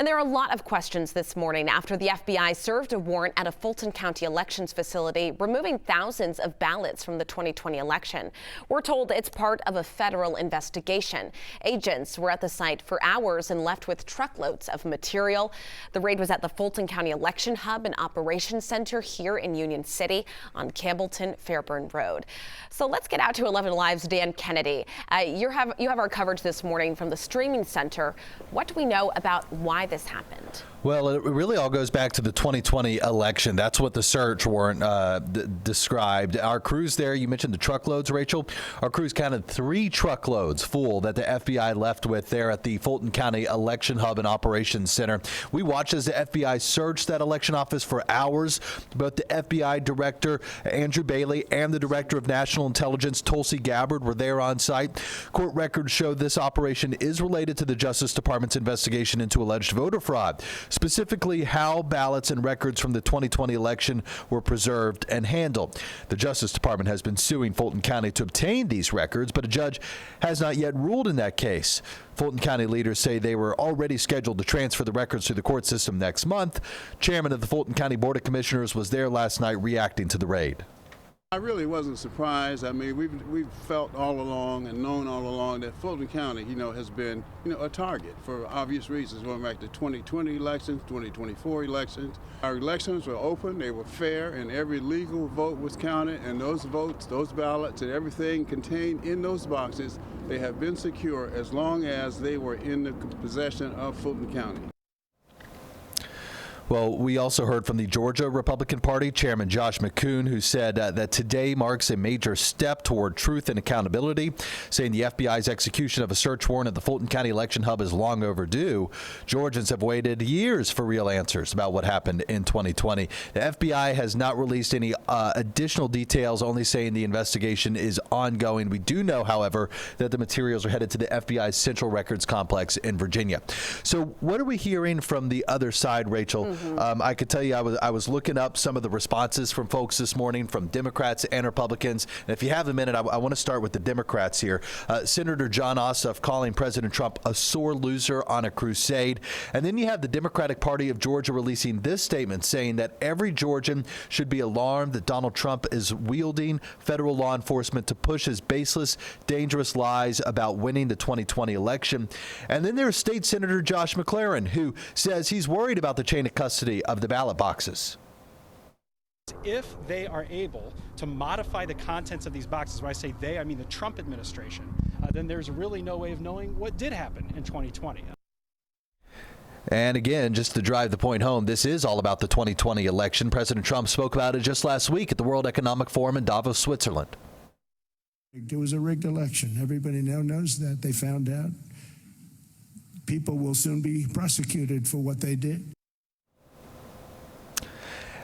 And there are a lot of questions this morning after the FBI served a warrant at a Fulton County Elections facility, removing thousands of ballots from the 2020 election. We're told it's part of a federal investigation. Agents were at the site for hours and left with truckloads of material. The raid was at the Fulton County Election Hub and Operations Center here in Union City on Campbellton-Fairburn Road. So let's get out to 11 Alive's Dan Kennedy. You have our coverage this morning from the streaming center. What do we know about why this happened? Well, it really all goes back to the 2020 election. That's what the search warrant described. Our crews there, you mentioned the truckloads, Rachel. Our crews counted 3 truckloads full that the FBI left with there at the Fulton County Election Hub and Operations Center. We watched as the FBI searched that election office for hours. Both the FBI Director, Andrew Bailey, and the Director of National Intelligence, Tulsi Gabbard, were there on site. Court records show this operation is related to the Justice Department's investigation into alleged voter fraud. Specifically, how ballots and records from the 2020 election were preserved and handled. The Justice Department has been suing Fulton County to obtain these records, but a judge has not yet ruled in that case. Fulton County leaders say they were already scheduled to transfer the records to the court system next month. Chairman of the Fulton County Board of Commissioners was there last night reacting to the raid. I really wasn't surprised. I mean, we've felt all along and known all along that Fulton County, has been, a target for obvious reasons, going back to 2020 elections, 2024 elections. Our elections were open, they were fair, and every legal vote was counted, and those votes, those ballots, and everything contained in those boxes, they have been secure as long as they were in the possession of Fulton County. Well, we also heard from the Georgia Republican Party Chairman Josh McCoon, who said that today marks a major step toward truth and accountability, saying the FBI's execution of a search warrant at the Fulton County Election Hub is long overdue. Georgians have waited years for real answers about what happened in 2020. The FBI has not released any additional details, only saying the investigation is ongoing. We do know, however, that the materials are headed to the FBI's Central Records Complex in Virginia. So what are we hearing from the other side, Rachel? I could tell you I was looking up some of the responses from folks this morning, from Democrats and Republicans. And if you have a minute, I want to start with the Democrats here. Senator John Ossoff calling President Trump a sore loser on a crusade. And then you have the Democratic Party of Georgia releasing this statement saying that every Georgian should be alarmed that Donald Trump is wielding federal law enforcement to push his baseless, dangerous lies about winning the 2020 election. And then there's State Senator Josh McLaren, who says he's worried about the chain of custody of the ballot boxes. If they are able to modify the contents of these boxes, when I say they, I mean the Trump administration, then there's really no way of knowing what did happen in 2020. And again, just to drive the point home, this is all about the 2020 election. President Trump spoke about it just last week at the World Economic Forum in Davos, Switzerland. It was a rigged election. Everybody now knows that. They found out. People will soon be prosecuted for what they did.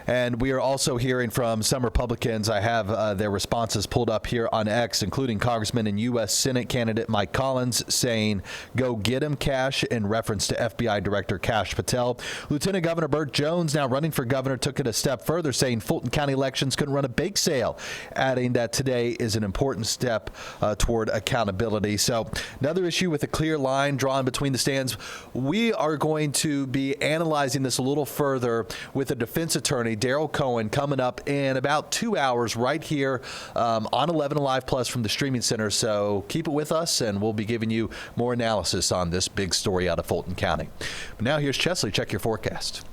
And we are also hearing from some Republicans. I have their responses pulled up here on X, including Congressman and U.S. Senate candidate Mike Collins saying, "Go get him, Cash," in reference to FBI Director Kash Patel. Lieutenant Governor Burt Jones, now running for governor, took it a step further, saying Fulton County elections couldn't run a bake sale, adding that today is an important step toward accountability. So another issue with a clear line drawn between the stands. We are going to be analyzing this a little further with a defense attorney, Daryl Cohen, coming up in about 2 hours right here on 11 Alive Plus from the streaming center. So keep it with us, and we'll be giving you more analysis on this big story out of Fulton County. But now here's Chesley. Check your forecast.